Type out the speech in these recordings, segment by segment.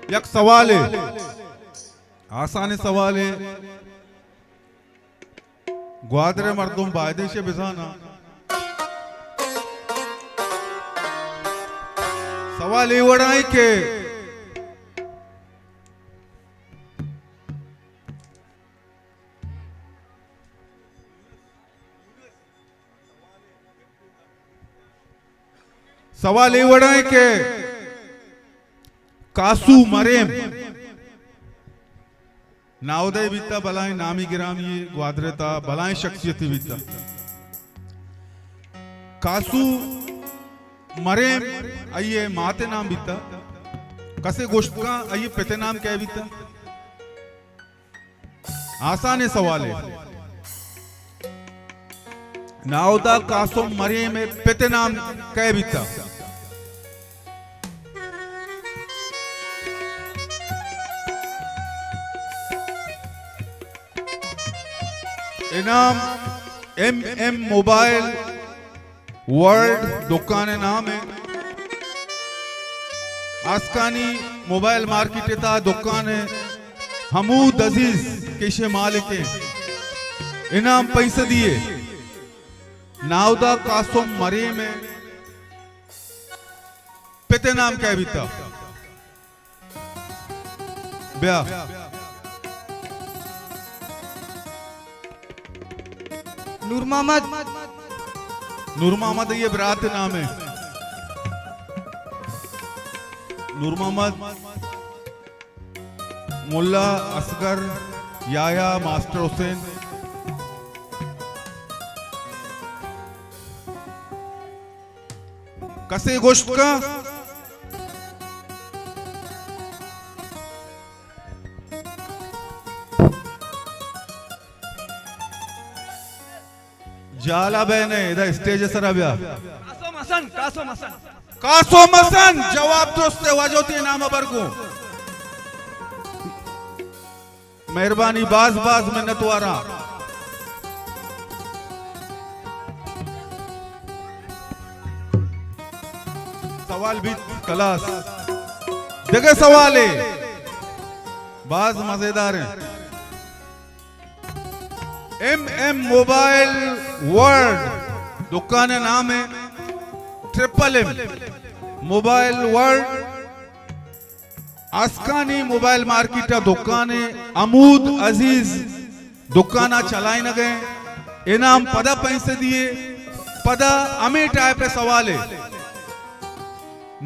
यक सवाल है, आसान सवाल है। ग्वादरे मर्दुम बायदे से बिजाना सवाल ये वड़ाई के सवाल ये वड़ाई के कासू मरेम नाउदय बीता बलाएं नामी गिरामी ग्वादरेता बलाएं शख्सियती बीता कासू मरेम आइए माते नाम बीता कसे गोश्त का आइए पिते नाम क्या बीता। आसान सवाल है। नाउदा कासो मरेम में पिते नाम क्या बीता। इनाम एम मोबाइल वर्ल्ड दुकान नाम है। आसकानी मोबाइल मार्केट था दुकान है। हमूद अजीज केशे मालिक है। इनाम पैसे दिए नाउदा कासुम मरी में पिते नाम क्या बीता ब्या नूर मोहम्मद। नूर मोहम्मद ये बरात नाम है। नूर मोहम्मद मुल्ला असगर याया मास्टर हुसैन कसे गोश्त का जाला बहन है इधर स्टेज सर अभ्या कासो मसन जवाब दोस्त वाजोती नाम बरगू मेहरबानी बाज बाज मिन्नत वारा सवाल भी क्लास जगह सवाल है बाज मजेदार है। एम मोबाइल वर्ल्ड दुकान नाम है। ट्रिपल एम मोबाइल वर्ल्ड आसकानी मोबाइल मार्केट दुकान है। अमूद अजीज दुकाना चलाई न गए इनाम पदा पैसे दिए पदा अमी टाइप पे सवाल है।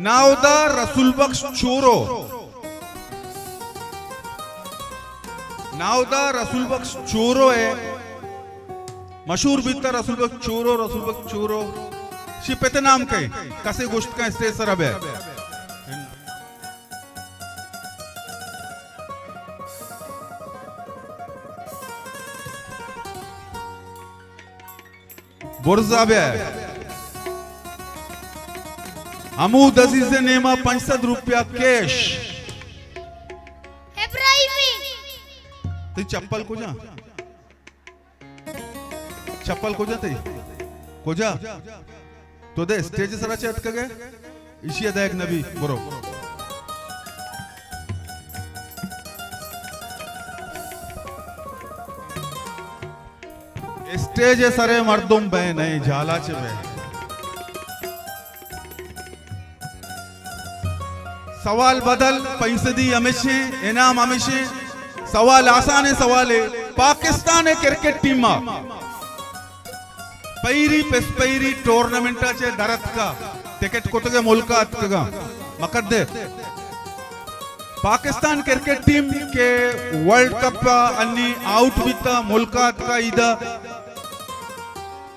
नाउदा रसूल बख्श चोरो नाउदा रसूल बख्श चोरो है मशहूर बीता रसूल बख्श चोरो शिपते नाम के कसे गोश्त का स्टेज सर अब है। बुर्जा बे अमूद अजीज नेमा 65 रुपया कैश ते चप्पल को जा चप्पल को जाते को जा तो दे स्टेज सरा चेत का गए इसी अदायक नबी बोरो स्टेज सरे मर्दुम बह नहीं झाला च बह। सवाल बदल पैसे दी हमेशे इनाम हमेशे सवाल आसान है। सवाल है पाकिस्तान है क्रिकेट टीम पैरी पेस्पैरी टूर्नामेंट चे दरत का टिकट कोतगे मुल्कात का मकद दे पाकिस्तान क्रिकेट टीम के वर्ल्ड कप अन्नी आउट बीता मुल्कात का इदा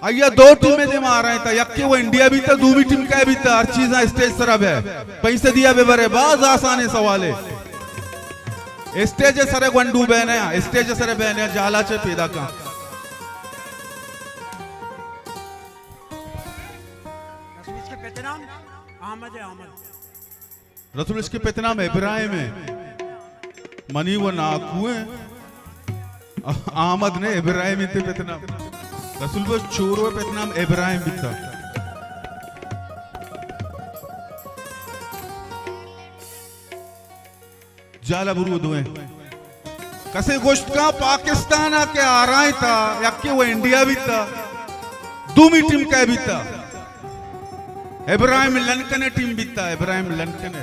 अय्या 2 टीमें जमा आ रहे था यक्के वो इंडिया भी था दूसरी टीम का भी था हर चीज स्टेज सरब है पैसे दिया बेबरे बाज आसान है सवाल है। स्टेज सरे गंडू बहने स्टेज सरे बहने जाला चे पैदा का रसूल इसके पेतनाम इब्राहिम है मनी वो नाकुए अहमद ने इब्राहिम इते पेतनाम रसूल वो चोरो पेतनाम इब्राहिम बिता जाला बुरू दुए कसे गोष्ट का पाकिस्तान के आ रहा था यक्के वो इंडिया भी था दूमी टीम का भी था इब्राहिम लंकन टीम भी था इब्राहिम लंकन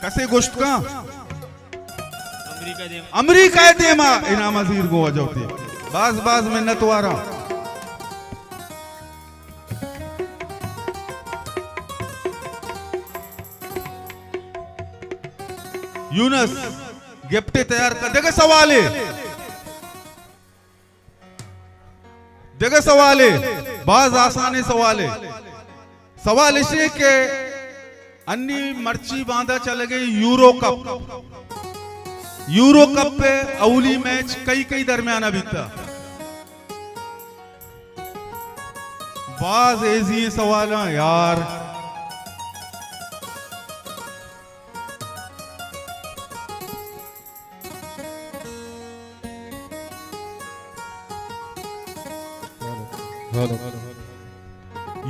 कसे गोष्ट का अमेरिका देमा इनाम अजीर को वजहती बाज बाज मिन्नत वारा यूनस गिफ्टे तैयार कर देगा सवाल है बाज आसानी सवाल इसे के अन्नी मर्ची बांधा चले गई यूरो कप पे अवली मैच कई दरमियाना बीता बाज ऐसी सवाल यार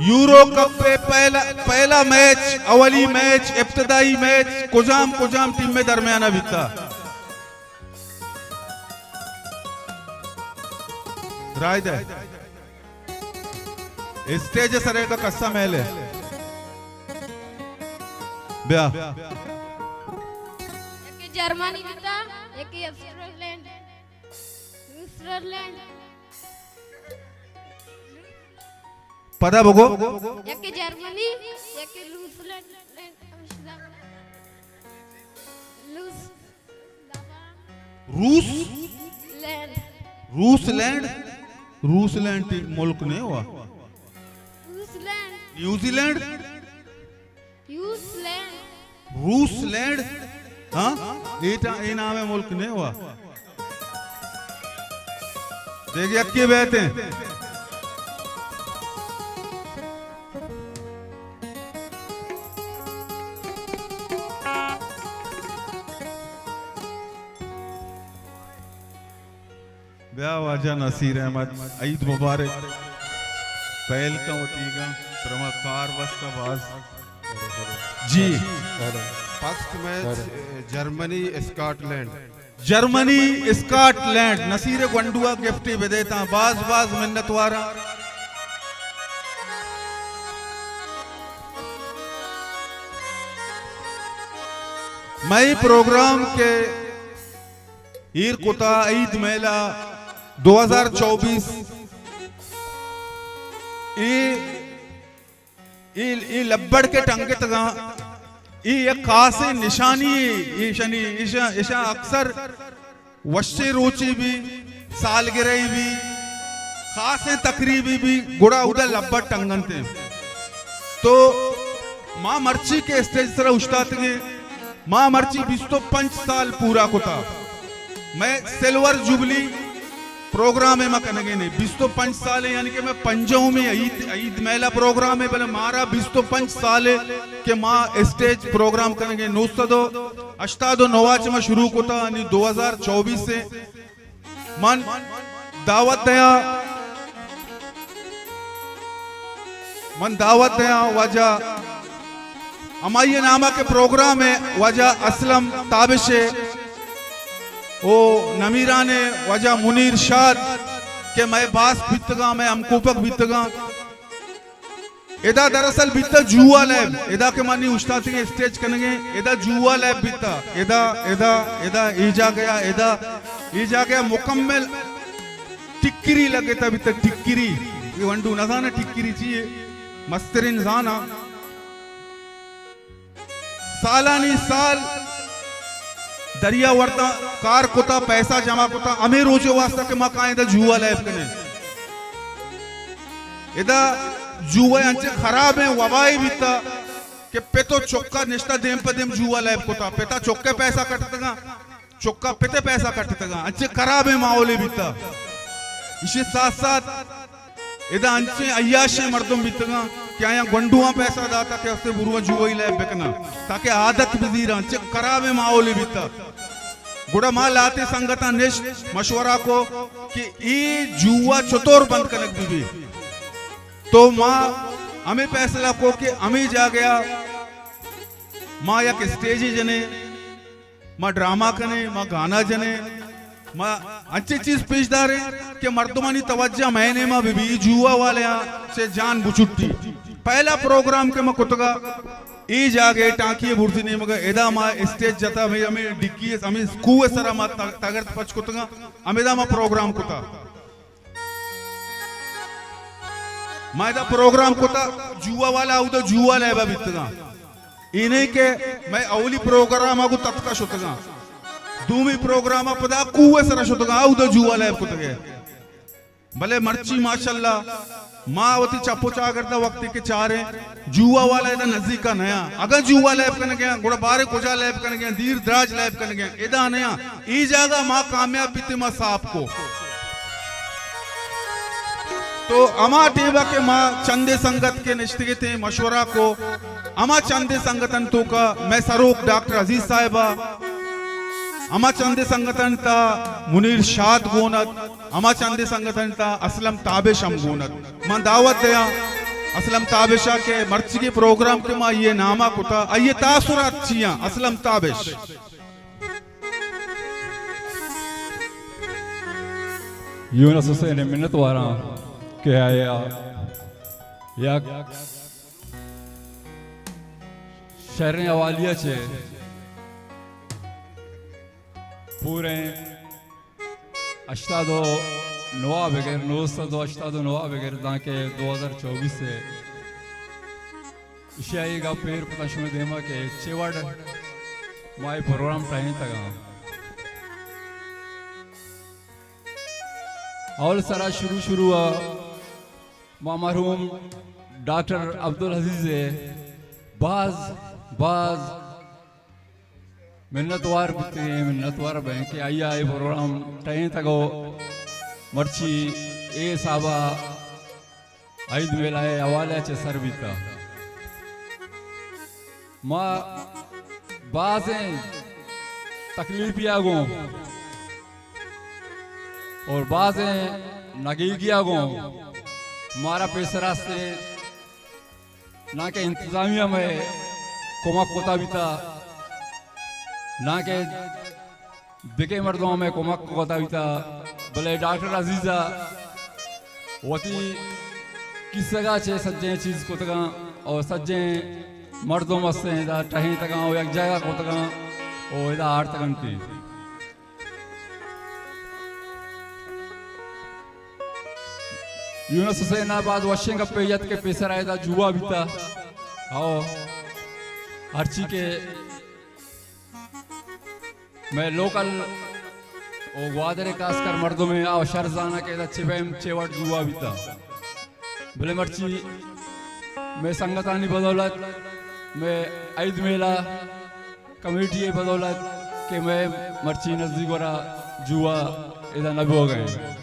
यूरो कप पे पहला मैच अवली मैच इब्तदाई मैच कुजाम टीम में दरमियाना बीता राय दे स्टेज सरे का कस्सा महल है ब्या एक जर्मनी बीता एक स्विट्जरलैंड पता बगो एक जर्मनी एक रूसलैंड मुल्क नहीं हुआ न्यूजीलैंड रूसलैंड हाँ ये नाम है मुल्क नहीं हुआ देखिए अक्के बैठे हैं वाजा नसीर अहमद ईद मुबारक पहल का वतीगा कार वस्ताबाज जी फर्स्ट मैच जर्मनी स्कॉटलैंड नसीर गंडुआ गिफ्ट विदेता बाज मिन्नत वारा मई प्रोग्राम के ईर कुता ईद मेला 2024 ये लब्बड़ के टंगे तगा ये खास निशानी ये शनि ईशा अक्सर वश्य रुचि भी सालगिरह भी खास तकरीबी भी गुड़ा उधर लब्बड़ टंगन थे तो माँ मर्ची के स्टेज तरह उस्ताद के माँ मर्ची 25 साल पूरा कुता मैं सिल्वर जुबली प्रोग्राम है मैं कनेगे नहीं 25 साल है यानी कि मैं पंजाओं में ईद मेला प्रोग्राम है पहले मारा 25 साल है कि माँ स्टेज प्रोग्राम करेंगे 900 नवाच में शुरू होता यानी 2024 से मन दावत दया वजह अमाइय नामा के प्रोग्राम है वजह असलम ताबिशे ओ नमीरा ने वजह मुनीर शाद के मैं बास बितगा मैं अमकूपक बितगा एदा दरअसल बिता जुआ लैब एदा के मानी उस्ताद के स्टेज करेंगे एदा जुआ लैब बिता एदा ईजा गया मुकम्मल टिक्करी लगे तभी तक टिक्करी ये वंडू ना जाना टिक्करी चाहिए मस्तर इंसान सालानी साल दरिया वर्ता कार कोता पैसा जमा कोता अमीर रोजे वास्ता के मकान इधर जुआ लैब कने इधर जुआ अंचे खराब है वबाई बीता के पेतो चौका निष्ठा देम पे देम जुआ लैब कोता पेता चौके पैसा कटतगा चौका पेते पैसा कटतगा अंचे खराब है माहौल बीता इसी साथ साथ इधर अंचे अय्याशे मर्दों बीतगा क्या यहाँ गंडुआ पैसा दाता के उससे बुरुआ जुआ ही लैब बेकना ताकि आदत बिजीरा अंचे खराब है माहौल बीता गुड़ा माल आते संगता निष्ठ मशवरा को कि ये जुआ चतुर बंद कनक भी तो माँ हमें फैसला को कि हमें जा गया मां यक स्टेज जने मां ड्रामा कने मां गाना जने मां अच्छी चीज पेशदार है कि मर्दमानी तवज्जा मैंने मां बीबी जुआ वाले से जान बुचुट्टी पहला प्रोग्राम के मां कुतगा ई जागे टांकी बुर्जी ने मगर एदा मां स्टेज जता में हमें डिक्की हमें कुए सरा मां तगरत पच कुतगा अमेदा मां प्रोग्राम कुता मायदा प्रोग्राम कुता जुआ वाला उदा जुआ लेबा बितगा इन्हें के मैं अवली प्रोग्राम आगु तत्का शुतगा दूमी प्रोग्राम पदा कुए सरा शुतगा उदा जुआ लेब कुतगे भले मर्ची माशाल्लाह मां वती चप्पो चा करता वक्त के चारे जुआ वाला इदा नजदीक का नया अगर जुआ लैब करने गया गुड़ा बारे कुजा लैब करने गया दीर दराज लैब करने गया इदा नया ई जागा मां कामयाब बीते मां साहब को तो अमा टेबा के मां चंदे संगत के निश्चित थे मशवरा को अमा चंदे संगठन तो का मैं सरोक डॉक्टर अजीज साहिबा अमा चंदे संगठन ता मुनीर शाद गोनत अमा चंदे संगठन ता असलम ताबिश हम गोनत मां दावत दया असलम ताबिशा के मर्ची के प्रोग्राम के मां ये नामा कुता ये तासुरात छिया असलम ताबिश यूनस हुसैन मिन्नत वारा के आया या शहर अवालिया छे पूरे अष्टादो नवा बगैर 989 बगैर ताके 2024 से इशाई का पेर पता शुरू देमा के चेवाड़ माय प्रोग्राम टाइम तक और सारा शुरू मरहूम डॉक्टर अब्दुल अजीज बाज मिन्नतवार बैंक आइया ये प्रोग्राम टाइम तक मर्ची ए साबा आइद मेलाए हवाले चे सरबीता मां बाज़ तकलीफिया गो और बाज़ नगीगिया गो मारा पेसरा से ना के इंतजामिया में कोमा कोता बीता ना के बिके मर्दों में कोमा कोता बीता भले डॉक्टर अजीजा वती किस जगह चे सज्जे चीज को तका और सज्जे मर्दों मस्ते दा टही तका और एक जगह को तका और इदा आठ तकंती यूनस हुसैनाबाद वशिंग पेयत के पेसर आयदा जुआ बीता आओ हरची के मैं लोकल ओ ग्वादरे खासकर मर्दों में आओ शरजाना के चिबेम चेवट जुआ बीता भले मर्ची मैं संगतानी बदौलत मैं ईद मेला कमेटी बदौलत के मैं मर्ची नजदीक वाला जुआ इधर नबी हो गए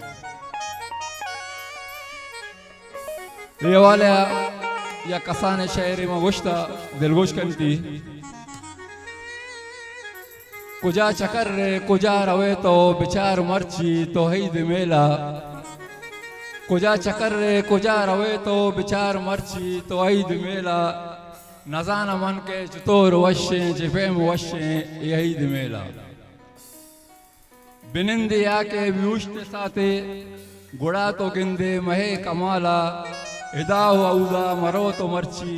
ये वाले या कसाने शहर में गोश्ता दिलगोश करती कुजा चकर रे कुजा रवे तो बिचार मर्ची तो ईद मेला कुजा चकर रे कुजा रवे तो बिचार मर्ची तो ईद मेला नजाना मन के चतोर वशे जिफेम वशे ये ईद मेला बिनिंदे आके व्यूष्ट साथे गुड़ा तो गिंदे महे कमाला इदा औदा मरो तो मर्ची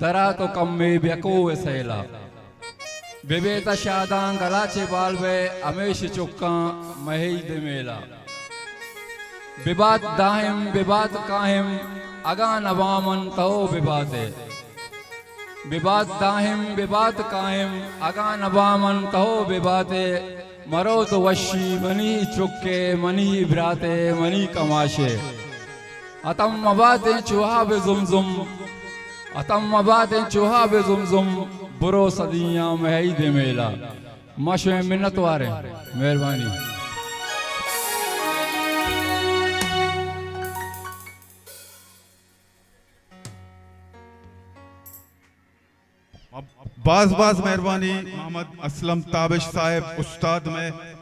दरा तो कम में बेको सैला बेबेता शादां गलाचे बालवे अमेश चुक्का महीद मेला बिबात दाहिम बिबात काहिम अगा नवामन तो बिबाते बिबात दाहिम बिबात काहिम अगा नवामन तो बिबाते मरो तो वशी मनी चुक्के मनी ब्राते मनी कमाशे अतम मबाते चूहा बे जुमजुम अतम मबाते चूहा बे जुमजुम बुरो सदियां महईद मेला माशे मिन्नत वारे मेहरबानी बाज मेहरबानी मोहम्मद असलम ताबिश साहब उस्ताद में